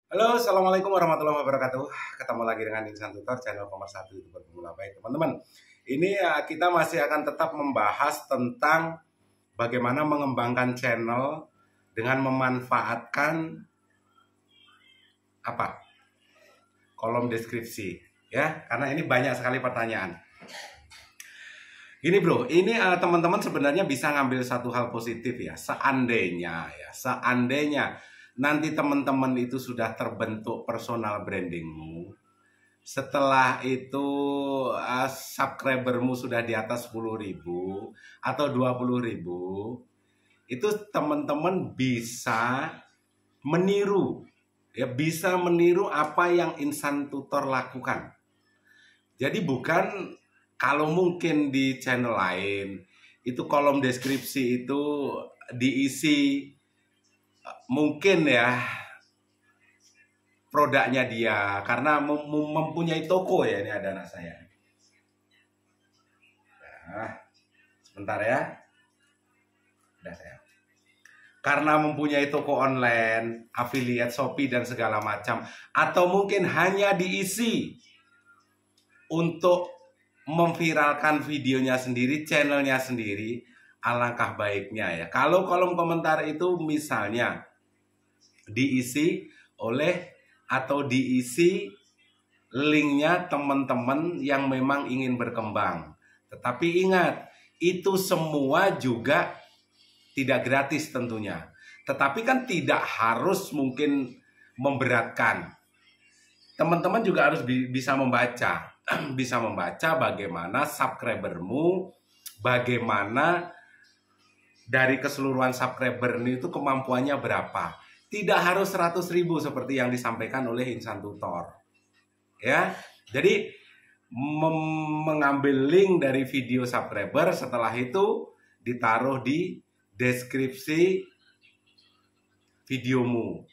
Halo, assalamualaikum warahmatullahi wabarakatuh. Ketemu lagi dengan Insan Tutor, channel pemersatu YouTuber pemula. Baik, teman-teman. Ini kita masih akan tetap membahas tentang bagaimana mengembangkan channel dengan memanfaatkan apa? Kolom deskripsi, ya. Karena ini banyak sekali pertanyaan. Gini bro, ini teman-teman sebenarnya bisa ngambil satu hal positif ya. Seandainya nanti teman-teman itu sudah terbentuk personal brandingmu, setelah itu subscribermu sudah di atas 10.000 atau 20.000, itu teman-teman bisa meniru, ya, bisa meniru apa yang Insan Tutor lakukan. Jadi bukan kalau mungkin di channel lain itu kolom deskripsi itu diisi mungkin ya produknya dia, karena mempunyai toko ya. Ini ada anak saya. Nah, sebentar ya. Udah saya. Karena mempunyai toko online, affiliate Shopee dan segala macam, atau mungkin hanya diisi untuk memviralkan videonya sendiri, channelnya sendiri, alangkah baiknya ya kalau kolom komentar itu misalnya diisi oleh atau diisi linknya teman-teman yang memang ingin berkembang. Tetapi ingat, itu semua juga tidak gratis tentunya. Tetapi kan tidak harus mungkin memberatkan. Teman-teman juga harus bisa membaca. Bisa membaca bagaimana subscribermu, bagaimana dari keseluruhan subscriber itu kemampuannya berapa. Tidak harus 100.000 seperti yang disampaikan oleh Insan Tutor. Ya, jadi mengambil link dari video subscriber, setelah itu ditaruh di deskripsi videomu.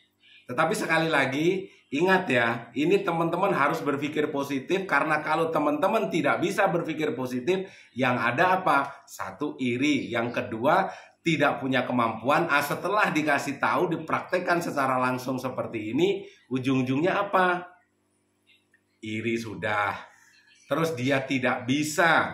Tetapi sekali lagi, ingat ya, ini teman-teman harus berpikir positif, karena kalau teman-teman tidak bisa berpikir positif, yang ada apa? Satu, iri. Yang kedua, tidak punya kemampuan. Setelah dikasih tahu, dipraktekkan secara langsung seperti ini, ujung-ujungnya apa? Iri sudah. Terus dia tidak bisa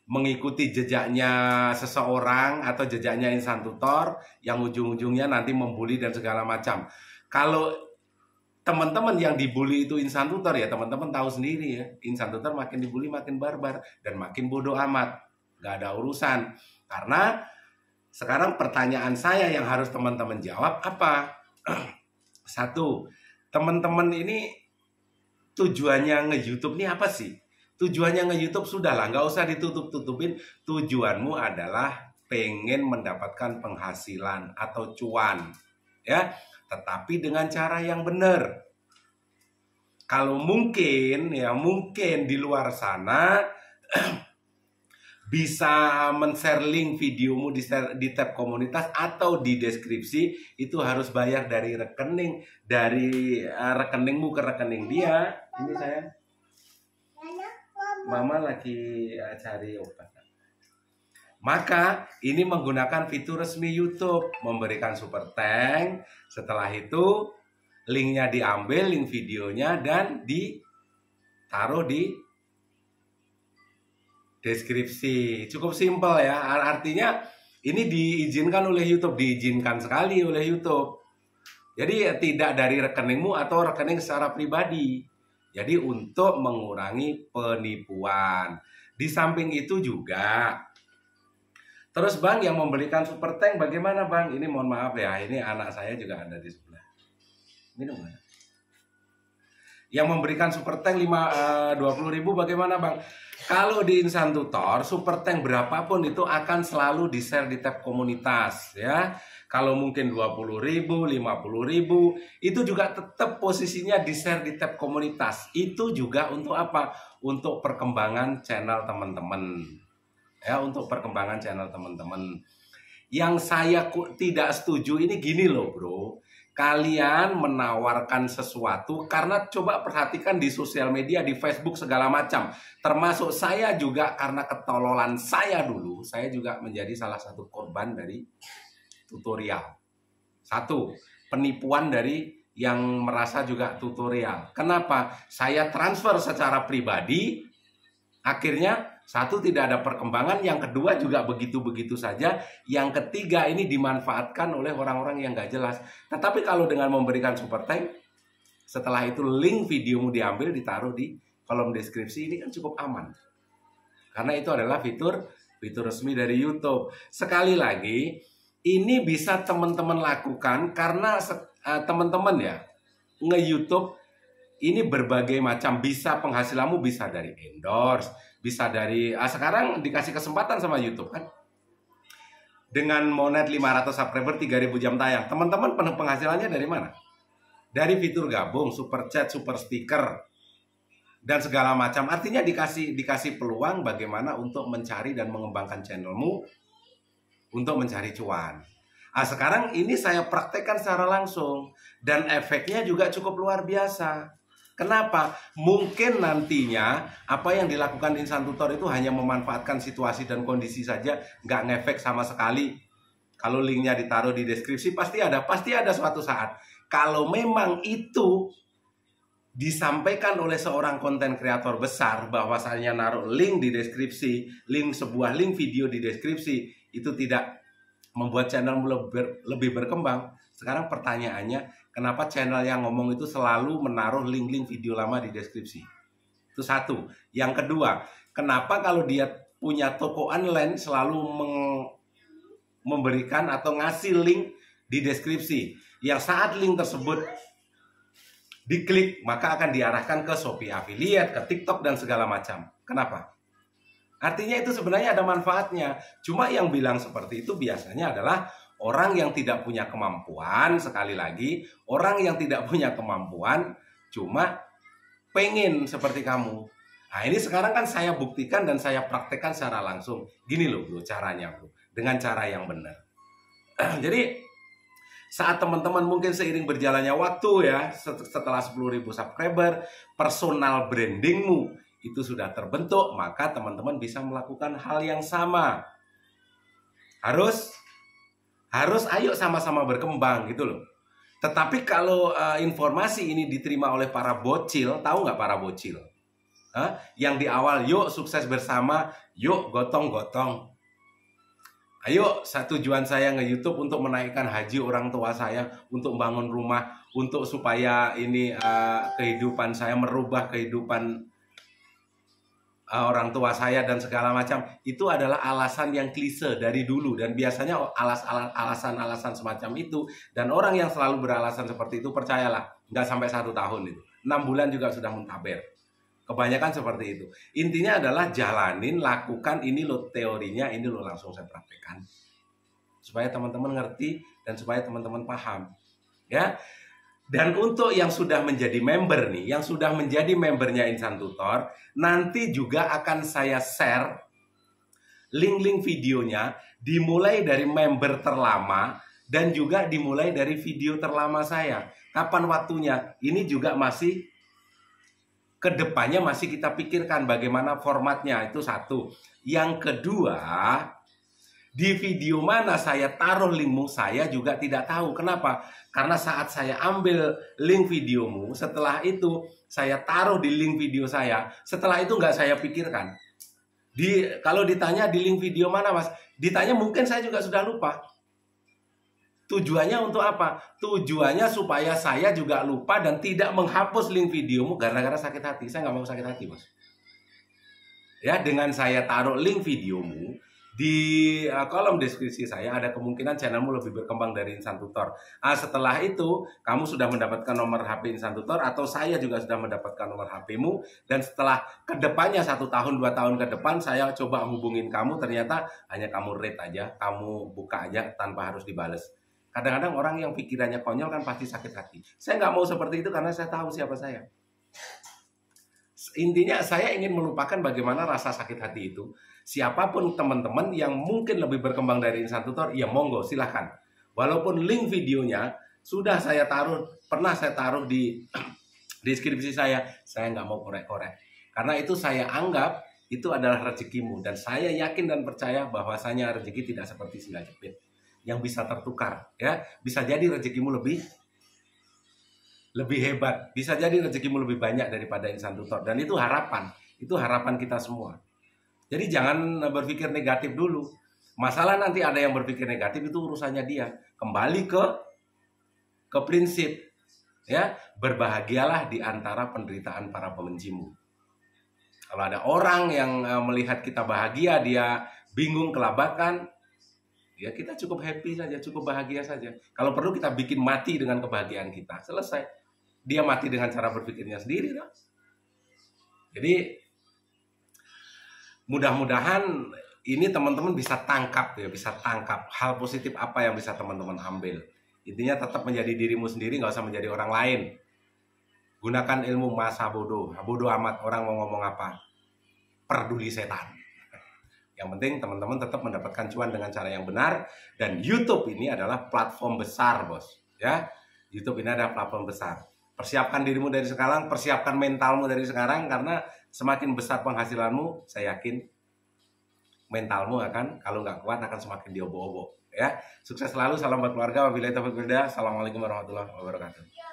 mengikuti jejaknya seseorang atau jejaknya Insan Tutor, yang ujung-ujungnya nanti membuli dan segala macam. Kalau teman-teman yang dibully itu Insan Tutor, ya teman-teman tahu sendiri ya, Insan Tutor makin dibully makin barbar dan makin bodoh amat, gak ada urusan. Karena sekarang pertanyaan saya yang harus teman-teman jawab apa? Satu, teman-teman ini tujuannya nge-YouTube ini apa sih? Tujuannya nge-YouTube sudahlah, nggak usah ditutup-tutupin. Tujuanmu adalah pengen mendapatkan penghasilan atau cuan, ya. Tetapi dengan cara yang benar. Kalau mungkin, ya mungkin di luar sana bisa men-share link videomu di tab komunitas atau di deskripsi, itu harus bayar dari rekeningmu ke rekening dia. Ini saya, Mama lagi cari obat. Maka ini menggunakan fitur resmi YouTube, memberikan super thank. Setelah itu linknya diambil, link videonya, dan ditaruh di deskripsi. Cukup simpel ya. Artinya ini diizinkan oleh YouTube, diizinkan sekali oleh YouTube. Jadi tidak dari rekeningmu atau rekening secara pribadi. Jadi untuk mengurangi penipuan. Di samping itu juga, terus Bang, yang memberikan super thank bagaimana Bang? Ini mohon maaf ya, ini anak saya juga ada di sebelah. Minum mana? Yang memberikan super thank 20.000 bagaimana Bang? Kalau di Insan Tutor, super thank berapapun itu akan selalu di-share di tab komunitas ya. Kalau mungkin 20.000, 50.000, itu juga tetap posisinya di-share di tab komunitas. Itu juga untuk apa? Untuk perkembangan channel teman-teman. Ya, untuk perkembangan channel teman-teman. Yang saya tidak setuju ini gini loh bro, kalian menawarkan sesuatu, karena coba perhatikan di sosial media, di Facebook segala macam, termasuk saya juga, karena ketololan saya dulu, saya juga menjadi salah satu korban dari tutorial. Satu, penipuan dari yang merasa juga tutorial. Kenapa? Saya transfer secara pribadi, akhirnya satu tidak ada perkembangan, yang kedua juga begitu-begitu saja, yang ketiga ini dimanfaatkan oleh orang-orang yang nggak jelas. Tetapi kalau dengan memberikan super thank, setelah itu link videomu diambil, ditaruh di kolom deskripsi, ini kan cukup aman. Karena itu adalah fitur resmi dari YouTube. Sekali lagi, ini bisa teman-teman lakukan karena teman-teman ya, nge-YouTube ini berbagai macam, bisa penghasilanmu bisa dari endorse, bisa dari sekarang dikasih kesempatan sama YouTube kan. Dengan monet 500 subscriber, 3000 jam tayang. Teman-teman penghasilannya dari mana? Dari fitur gabung, super chat, super sticker, dan segala macam. Artinya dikasih peluang bagaimana untuk mencari dan mengembangkan channelmu untuk mencari cuan. Sekarang ini saya praktekkan secara langsung dan efeknya juga cukup luar biasa. Kenapa? Mungkin nantinya apa yang dilakukan Insan Tutor itu hanya memanfaatkan situasi dan kondisi saja, nggak ngefek sama sekali. Kalau linknya ditaruh di deskripsi pasti ada suatu saat. Kalau memang itu disampaikan oleh seorang konten kreator besar, bahwasanya naruh link di deskripsi, sebuah link video di deskripsi, itu tidak membuat channelmu lebih berkembang. Sekarang pertanyaannya, kenapa channel yang ngomong itu selalu menaruh link-link video lama di deskripsi? Itu satu. Yang kedua, kenapa kalau dia punya toko online selalu memberikan atau ngasih link di deskripsi, yang saat link tersebut diklik maka akan diarahkan ke Shopee Affiliate, ke TikTok dan segala macam. Kenapa? Artinya itu sebenarnya ada manfaatnya. Cuma yang bilang seperti itu biasanya adalah orang yang tidak punya kemampuan. Sekali lagi, orang yang tidak punya kemampuan cuma pengen seperti kamu. Nah ini sekarang kan saya buktikan dan saya praktekkan secara langsung. Gini loh bro caranya bro, dengan cara yang benar. Jadi saat teman-teman mungkin seiring berjalannya waktu ya, setelah 10.000 subscriber, personal brandingmu itu sudah terbentuk, maka teman-teman bisa melakukan hal yang sama. Harus ayo sama-sama berkembang gitu loh. Tetapi kalau informasi ini diterima oleh para bocil, tahu nggak para bocil? Yang di awal, yuk sukses bersama, yuk gotong-gotong. Ayo, tujuan saya nge-YouTube untuk menaikkan haji orang tua saya, untuk bangun rumah, untuk supaya ini kehidupan saya, merubah kehidupan orang tua saya dan segala macam. Itu adalah alasan yang klise dari dulu, dan biasanya alasan-alasan semacam itu, dan orang yang selalu beralasan seperti itu, percayalah, nggak sampai 1 tahun itu, 6 bulan juga sudah muntaber. Kebanyakan seperti itu. Intinya adalah jalanin, lakukan, ini lo teorinya, ini lo langsung saya praktekkan. Supaya teman-teman ngerti dan supaya teman-teman paham. Ya. Dan untuk yang sudah menjadi member nih, yang sudah menjadi membernya Insan Tutor, nanti juga akan saya share link-link videonya, dimulai dari member terlama dan juga dimulai dari video terlama saya. Kapan waktunya? Ini juga masih kedepannya masih kita pikirkan bagaimana formatnya, itu satu. Yang kedua, di video mana saya taruh linkmu saya juga tidak tahu. Kenapa? Karena saat saya ambil link videomu, setelah itu saya taruh di link video saya, setelah itu nggak saya pikirkan. Kalau ditanya di link video mana mas, ditanya mungkin saya juga sudah lupa. Tujuannya untuk apa? Tujuannya supaya saya juga lupa dan tidak menghapus link videomu gara-gara sakit hati. Saya nggak mau sakit hati, Bos. Ya, dengan saya taruh link videomu di kolom deskripsi saya, ada kemungkinan channelmu lebih berkembang dari Insan Tutor. Setelah itu, kamu sudah mendapatkan nomor HP Insan Tutor, atau saya juga sudah mendapatkan nomor HP-mu, dan setelah kedepannya 1 tahun, 2 tahun ke depan, saya coba hubungin kamu, ternyata hanya kamu rate aja, kamu buka aja tanpa harus dibales. Kadang-kadang orang yang pikirannya konyol kan pasti sakit hati. Saya nggak mau seperti itu karena saya tahu siapa saya. Intinya saya ingin melupakan bagaimana rasa sakit hati itu. Siapapun teman-teman yang mungkin lebih berkembang dari Insan Tutor, ya monggo silahkan. Walaupun link videonya sudah saya taruh, pernah saya taruh di deskripsi saya nggak mau korek-korek. Karena itu saya anggap itu adalah rezekimu. Dan saya yakin dan percaya bahwasanya rezeki tidak seperti sendal jepit yang bisa tertukar, ya. Bisa jadi rezekimu lebih lebih hebat, bisa jadi rezekimu lebih banyak daripada insan tutor. Dan itu harapan kita semua. Jadi jangan berpikir negatif dulu. Masalah nanti ada yang berpikir negatif, itu urusannya dia. Kembali ke prinsip, ya, berbahagialah di antara penderitaan para pembencimu. Kalau ada orang yang melihat kita bahagia, dia bingung, kelabakan, ya kita cukup happy saja, cukup bahagia saja. Kalau perlu kita bikin mati dengan kebahagiaan kita, selesai. Dia mati dengan cara berpikirnya sendiri, lah. Jadi mudah-mudahan ini teman-teman bisa tangkap ya, bisa tangkap hal positif apa yang bisa teman-teman ambil. Intinya tetap menjadi dirimu sendiri, nggak usah menjadi orang lain. Gunakan ilmu masa bodoh, bodoh amat orang mau ngomong apa. Peduli setan. Yang penting teman-teman tetap mendapatkan cuan dengan cara yang benar, dan YouTube ini adalah platform besar, bos. Ya, YouTube ini adalah platform besar. Persiapkan dirimu dari sekarang, persiapkan mentalmu dari sekarang, karena semakin besar penghasilanmu, saya yakin mentalmu akan, kalau nggak kuat, akan semakin diobo-obo. Ya, sukses selalu, salam buat keluarga. Wabillahi taufiq wal hidayah. Assalamualaikum warahmatullahi wabarakatuh.